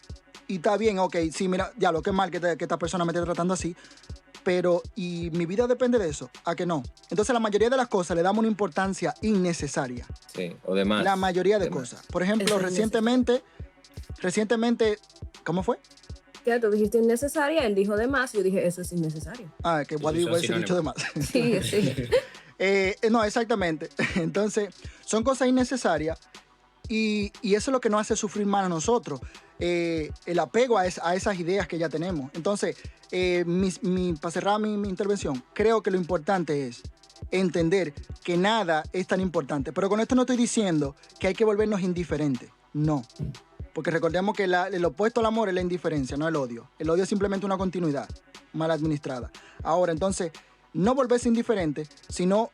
[SPEAKER 2] Y está bien, ok, sí, mira, ya lo que es mal que esta persona me esté tratando así, pero ¿y mi vida depende de eso? ¿A que no? Entonces la mayoría de las cosas le damos una importancia innecesaria.
[SPEAKER 3] Sí, o de más.
[SPEAKER 2] La mayoría de cosas. Por ejemplo, recientemente, ¿cómo fue?
[SPEAKER 4] Que tú dijiste innecesaria, él dijo de más, yo dije eso es innecesario.
[SPEAKER 2] Ah, que voy a decir dicho de más.
[SPEAKER 4] Sí, sí.
[SPEAKER 2] No, exactamente. Entonces, son cosas innecesarias y eso es lo que nos hace sufrir más a nosotros. El apego a esas ideas que ya tenemos. Entonces, para cerrar mi intervención, creo que lo importante es entender que nada es tan importante. Pero con esto no estoy diciendo que hay que volvernos indiferentes. No. Porque recordemos que el opuesto al amor es la indiferencia, no el odio. El odio es simplemente una continuidad mal administrada. Ahora, entonces, no volverse indiferente, sino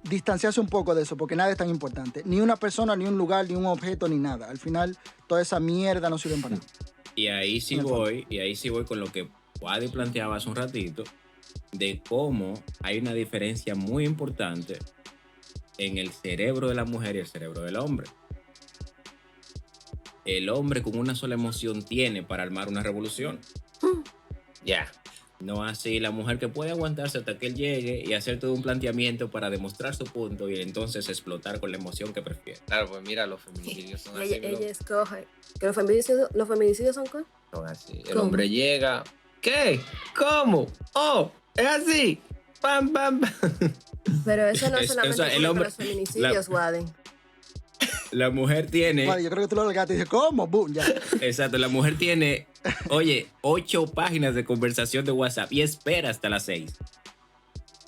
[SPEAKER 2] distanciarse un poco de eso, porque nada es tan importante. Ni una persona, ni un lugar, ni un objeto, ni nada. Al final, toda esa mierda no sirve para nada.
[SPEAKER 5] Y ahí sí voy con lo que Wadi planteaba hace un ratito, de cómo hay una diferencia muy importante en el cerebro de la mujer y el cerebro del hombre. El hombre con una sola emoción tiene para armar una revolución. Ya. No así la mujer que puede aguantarse hasta que él llegue y hacer todo un planteamiento para demostrar su punto y entonces explotar con la emoción que prefiere.
[SPEAKER 3] Claro, pues mira, los feminicidios son así.
[SPEAKER 4] Ella escoge. ¿Que los feminicidios son qué?
[SPEAKER 3] Son así. El
[SPEAKER 4] ¿Cómo?
[SPEAKER 3] hombre llega. ¿Qué? ¿Cómo? Oh, es así. Pam, pam, pam.
[SPEAKER 4] Pero eso no
[SPEAKER 5] Es-
[SPEAKER 4] solamente
[SPEAKER 5] o sea, el
[SPEAKER 4] ocurre con
[SPEAKER 5] hombre-
[SPEAKER 4] los feminicidios, Wadi.
[SPEAKER 5] La mujer tiene...
[SPEAKER 2] Vale, yo creo que tú lo largaste y dije, ¿cómo? Boom, ya.
[SPEAKER 5] Exacto, la mujer tiene, oye, 8 páginas de conversación de WhatsApp y espera hasta las 6.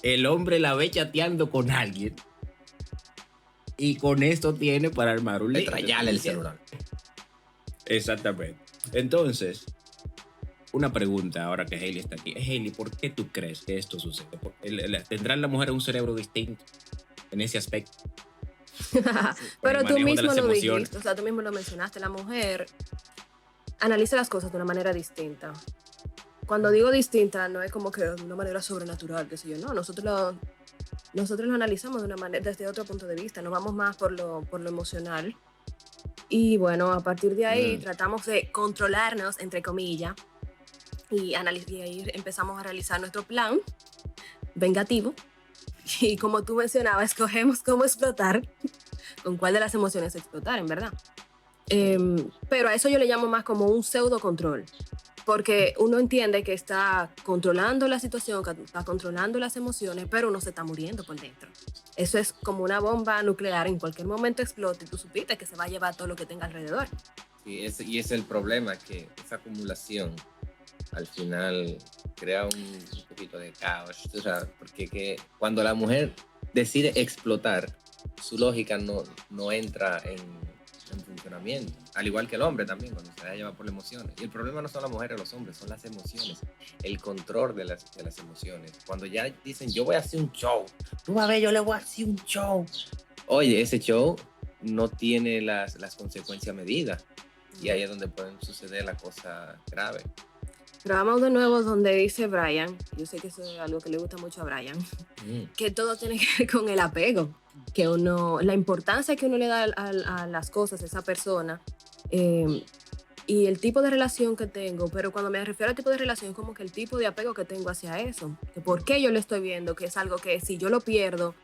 [SPEAKER 5] El hombre la ve chateando con alguien y con esto tiene para armar un lío.
[SPEAKER 3] Trayale el celular.
[SPEAKER 5] Exactamente. Entonces, una pregunta ahora que Hailey está aquí. Hailey, ¿por qué tú crees que esto sucede? ¿Tendrá la mujer un cerebro distinto en ese aspecto?
[SPEAKER 4] Pero tú mismo lo
[SPEAKER 5] emociones.
[SPEAKER 4] dijiste, o sea, tú mismo lo mencionaste, la mujer analiza las cosas de una manera distinta. Cuando digo distinta, no es como que de una manera sobrenatural, qué sé yo, no, nosotros lo analizamos de una manera, desde otro punto de vista, nos vamos más por lo emocional. Y bueno, a partir de ahí tratamos de controlarnos, entre comillas, y ahí empezamos a realizar nuestro plan vengativo. Y como tú mencionabas, escogemos cómo explotar, con cuál de las emociones explotar, en verdad. Pero a eso yo le llamo más como un pseudo control, porque uno entiende que está controlando la situación, que está controlando las emociones, pero uno se está muriendo por dentro. Eso es como una bomba nuclear, en cualquier momento explota y tú supiste que se va a llevar todo lo que tenga alrededor.
[SPEAKER 3] Sí, y es el problema, que esa acumulación al final crea un poquito de caos, o sea, porque cuando la mujer decide explotar, su lógica no entra en funcionamiento, al igual que el hombre también, cuando se deja llevar por las emociones. Y el problema no son las mujeres o los hombres, son las emociones, el control de las emociones. Cuando ya dicen, yo voy a hacer un show, tú vas a ver, yo le voy a hacer un show. Oye, ese show no tiene las consecuencias medidas, y ahí es donde pueden suceder las cosas graves.
[SPEAKER 4] Pero vamos de nuevo donde dice Brian, yo sé que eso es algo que le gusta mucho a Brian, que todo tiene que ver con el apego, que la importancia que uno le da a las cosas, a esa persona, y el tipo de relación que tengo. Pero cuando me refiero al tipo de relación, es como que el tipo de apego que tengo hacia eso, que por qué yo lo estoy viendo, que es algo que si yo lo pierdo,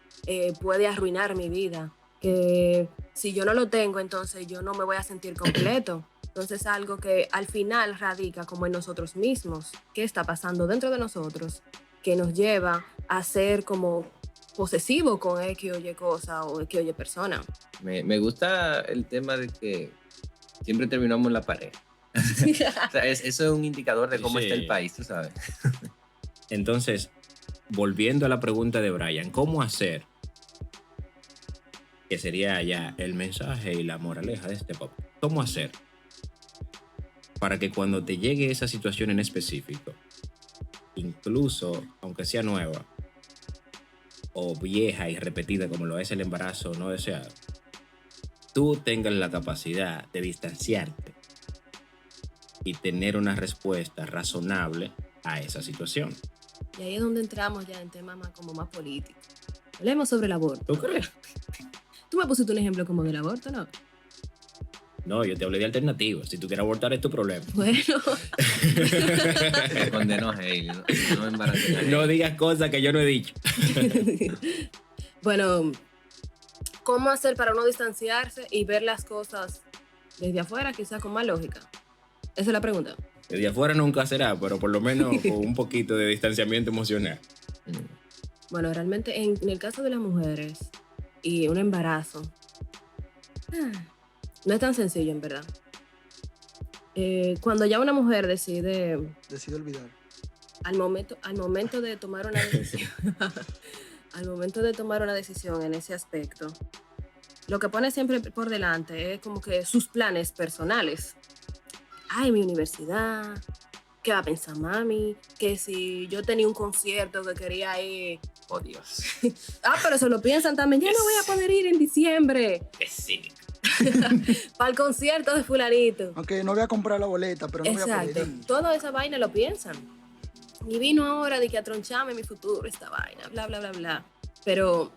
[SPEAKER 4] puede arruinar mi vida, que si yo no lo tengo, entonces yo no me voy a sentir completo. Entonces es algo que al final radica como en nosotros mismos. ¿Qué está pasando dentro de nosotros? Que nos lleva a ser como posesivo con X o Y cosa o X o Y persona.
[SPEAKER 3] Me gusta el tema de que siempre terminamos en la pared. O sea, eso es un indicador de cómo está el país, tú sabes.
[SPEAKER 5] Entonces, volviendo a la pregunta de Brian, ¿cómo hacer? Que sería ya el mensaje y la moraleja de este pop. ¿Cómo hacer para que cuando te llegue esa situación en específico, incluso aunque sea nueva o vieja y repetida como lo es el embarazo no deseado, tú tengas la capacidad de distanciarte y tener una respuesta razonable a esa situación?
[SPEAKER 4] Y ahí es donde entramos ya en temas como más políticos. Hablemos sobre el aborto.
[SPEAKER 5] ¿Tú crees?
[SPEAKER 4] Tú me pusiste un ejemplo como del aborto, ¿no?
[SPEAKER 5] No, yo te hablé de alternativas. Si tú quieres abortar es tu problema.
[SPEAKER 4] Bueno.
[SPEAKER 3] Se condenó a Hailey, no embaraces a Hailey.
[SPEAKER 5] No digas cosas que yo no he dicho.
[SPEAKER 4] Bueno, ¿cómo hacer para no distanciarse y ver las cosas desde afuera, quizás con más lógica? Esa es la pregunta.
[SPEAKER 5] Desde afuera nunca será, pero por lo menos con un poquito de distanciamiento emocional.
[SPEAKER 4] Bueno, realmente en el caso de las mujeres y un embarazo, no es tan sencillo, en verdad. Cuando ya una mujer decide
[SPEAKER 2] olvidar.
[SPEAKER 4] al momento de tomar una decisión, al momento de tomar una decisión en ese aspecto, lo que pone siempre por delante es como que sus planes personales. Ay, mi universidad, ¿qué va a pensar mami? Que si yo tenía un concierto que quería ir.
[SPEAKER 3] Oh, Dios.
[SPEAKER 4] Pero se lo piensan también. Ya no voy a poder ir en diciembre
[SPEAKER 5] Es cínico.
[SPEAKER 4] para el concierto de fulanito.
[SPEAKER 2] Aunque no voy a comprar la boleta, pero no voy a
[SPEAKER 4] Exacto.
[SPEAKER 2] poder ir.
[SPEAKER 4] Toda esa vaina lo piensan. Y vino ahora de que a troncharme mi futuro, esta vaina, bla, bla, bla, bla. Pero,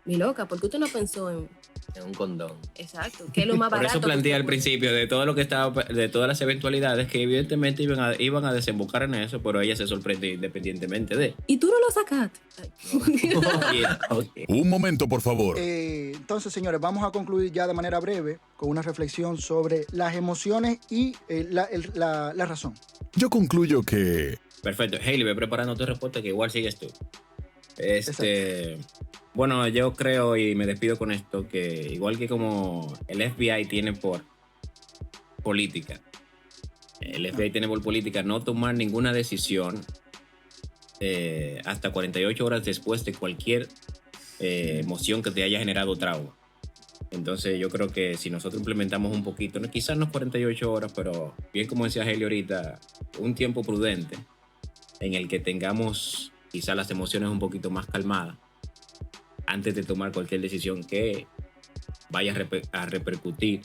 [SPEAKER 4] mi loca, ¿por qué usted no pensó en...?
[SPEAKER 3] En un condón.
[SPEAKER 4] Exacto, que es lo más
[SPEAKER 5] Por
[SPEAKER 4] barato.
[SPEAKER 5] eso planteé
[SPEAKER 4] que
[SPEAKER 5] al
[SPEAKER 4] usted puede-
[SPEAKER 5] principio de todo lo que estaba, de todas las eventualidades que evidentemente iban a desembocar en eso, pero ella se sorprende independientemente de.
[SPEAKER 4] Y tú no lo sacaste. Ay.
[SPEAKER 3] Okay.
[SPEAKER 1] Un momento, por favor.
[SPEAKER 2] Entonces, señores, vamos a concluir ya de manera breve con una reflexión sobre las emociones y la razón.
[SPEAKER 1] Yo concluyo que
[SPEAKER 5] Perfecto. Hailey, ve preparando tu respuesta que igual sigues tú. Bueno, yo creo, y me despido con esto, que igual que como el FBI tiene por política, el FBI tiene por política no tomar ninguna decisión hasta 48 horas después de cualquier emoción que te haya generado trauma. Entonces yo creo que si nosotros implementamos un poquito, quizás no 48 horas, pero bien como decía Heli ahorita, un tiempo prudente en el que tengamos quizás las emociones un poquito más calmadas antes de tomar cualquier decisión que vaya a repercutir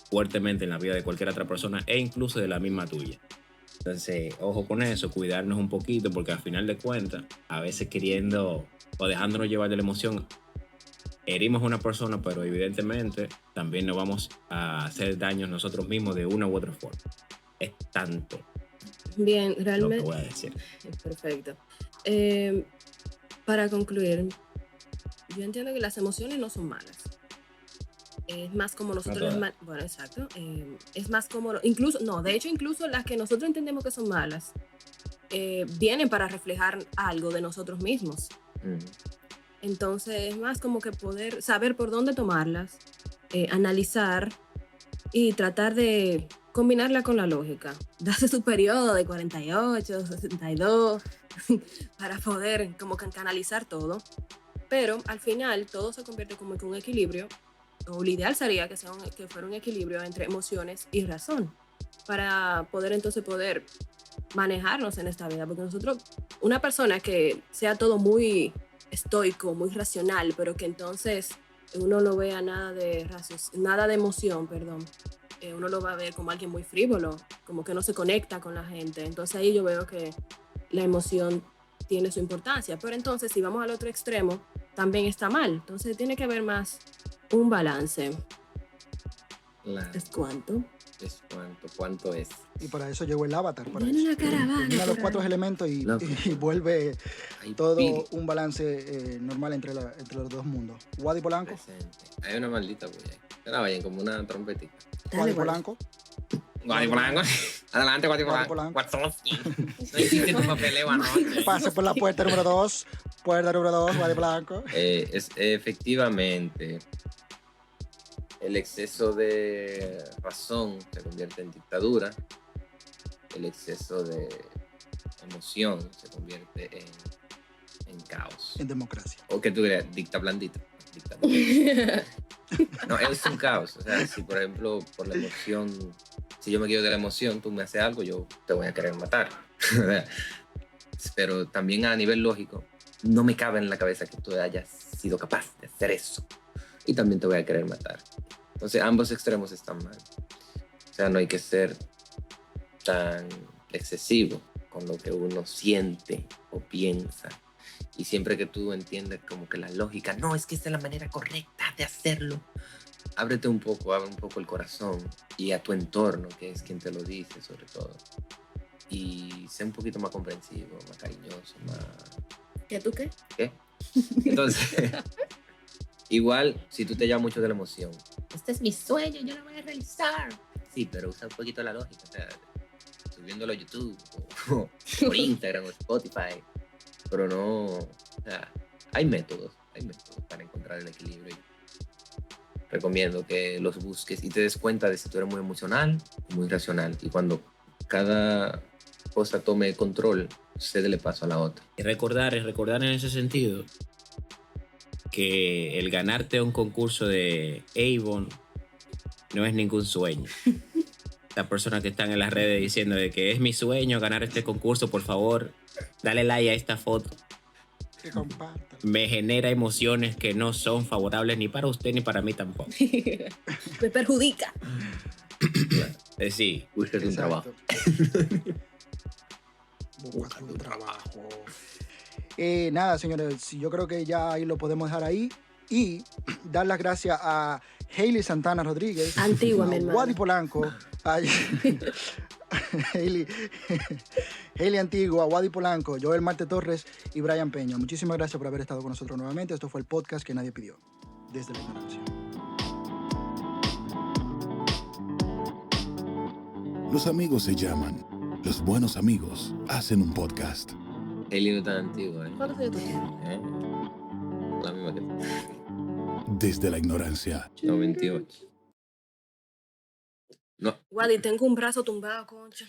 [SPEAKER 5] fuertemente en la vida de cualquier otra persona e incluso de la misma tuya. Entonces, ojo con eso, cuidarnos un poquito, porque al final de cuentas, a veces queriendo o dejándonos llevar de la emoción, herimos a una persona, pero evidentemente también nos vamos a hacer daño nosotros mismos de una u otra forma. Es tanto
[SPEAKER 4] Bien,
[SPEAKER 5] lo
[SPEAKER 4] realmente.
[SPEAKER 5] que voy a decir.
[SPEAKER 4] Perfecto. Para concluir, yo entiendo que las emociones no son malas. Es más como nosotros bueno, exacto. Es más como, incluso, no, de hecho, incluso las que nosotros entendemos que son malas, vienen para reflejar algo de nosotros mismos. Entonces, es más como que poder saber por dónde tomarlas, analizar y tratar de combinarla con la lógica. Darse su periodo de 48, 62, para poder como que canalizar todo. Pero al final todo se convierte como que un equilibrio, o lo ideal sería que fuera un equilibrio entre emociones y razón, para poder entonces poder manejarnos en esta vida. Porque nosotros, una persona que sea todo muy estoico, muy racional, pero que entonces uno no vea nada de emoción, uno lo va a ver como alguien muy frívolo, como que no se conecta con la gente. Entonces ahí yo veo que la emoción tiene su importancia. Pero entonces si vamos al otro extremo, también está mal. Entonces tiene que haber más un balance.
[SPEAKER 3] Claro.
[SPEAKER 4] ¿Es cuánto?
[SPEAKER 3] Es cuánto es.
[SPEAKER 2] Y para eso llegó el avatar. Para
[SPEAKER 4] Viene
[SPEAKER 2] eso.
[SPEAKER 4] una caravana.
[SPEAKER 2] Combina los
[SPEAKER 4] por
[SPEAKER 2] 4
[SPEAKER 4] ahí.
[SPEAKER 2] elementos y vuelve todo un balance normal entre los dos mundos. Wadi Polanco.
[SPEAKER 3] Presente. Hay una maldita bulla ahí. Era vayan como una trompetita.
[SPEAKER 2] Wadi Polanco.
[SPEAKER 3] Guadi Polanco. Adelante, Guadi
[SPEAKER 2] Guadi
[SPEAKER 3] Polanco.
[SPEAKER 2] Polanco.
[SPEAKER 3] No hiciste tu papeleo anoche.
[SPEAKER 2] Pase por la puerta número 2. Puerta número 2, Wadi Polanco.
[SPEAKER 3] Es efectivamente el exceso de razón se convierte en dictadura, el exceso de emoción se convierte en caos.
[SPEAKER 2] En democracia.
[SPEAKER 3] O que tú dirías, dicta blandito. Dicta blandito. No, es un caos. O sea, si por ejemplo por la emoción, si yo me guío de la emoción, tú me haces algo, yo te voy a querer matar. Pero también a nivel lógico, no me cabe en la cabeza que tú hayas sido capaz de hacer eso. Y también te voy a querer matar. Entonces ambos extremos están mal. O sea, no hay que ser tan excesivo con lo que uno siente o piensa. Y siempre que tú entiendes como que la lógica, no, es que esta es la manera correcta de hacerlo. Ábrete un poco, abre un poco el corazón y a tu entorno, que es quien te lo dice sobre todo. Y sé un poquito más comprensivo, más cariñoso, más...
[SPEAKER 4] ¿Qué tú qué?
[SPEAKER 3] ¿Qué? Entonces, igual, si tú te llamas mucho de la emoción, este es mi sueño, yo lo voy a realizar. Sí, pero usa un poquito la lógica, o sea, subiéndolo a YouTube, o por Instagram, o Spotify, pero no, o sea, hay métodos para encontrar el equilibrio. Recomiendo que los busques y te des cuenta de si tú eres muy emocional o muy racional. Y cuando cada cosa tome control, cédele paso a la otra.
[SPEAKER 5] Y recordar en ese sentido que el ganarte un concurso de Avon no es ningún sueño. Las personas que están en las redes diciendo de que es mi sueño ganar este concurso, por favor, dale like a esta foto.
[SPEAKER 2] Que compartan.
[SPEAKER 5] Me genera emociones que no son favorables ni para usted ni para mí tampoco.
[SPEAKER 4] Me perjudica.
[SPEAKER 5] Es decir,
[SPEAKER 3] Búsquete un trabajo.
[SPEAKER 2] Búscate un trabajo. Nada, señores, yo creo que ya ahí lo podemos dejar ahí. Y dar las gracias a Hailey Santana Rodríguez,
[SPEAKER 4] Antigua, mi
[SPEAKER 2] a
[SPEAKER 4] hermano.
[SPEAKER 2] Wadi Polanco, a Hailey Antigua, Wadi Polanco, Joel Marte Torres y Brian Peña. Muchísimas gracias por haber estado con nosotros nuevamente. Esto fue el podcast que nadie pidió, desde la ignorancia.
[SPEAKER 1] Los amigos se llaman. Los buenos amigos hacen un podcast.
[SPEAKER 3] El libro tan antiguo, ¿eh?
[SPEAKER 4] ¿Cuántos años tú tienes?
[SPEAKER 3] ¿Eh? La misma que tú.
[SPEAKER 1] Desde la ignorancia.
[SPEAKER 3] No, 28. No,
[SPEAKER 4] Wally, tengo un brazo tumbado, concha.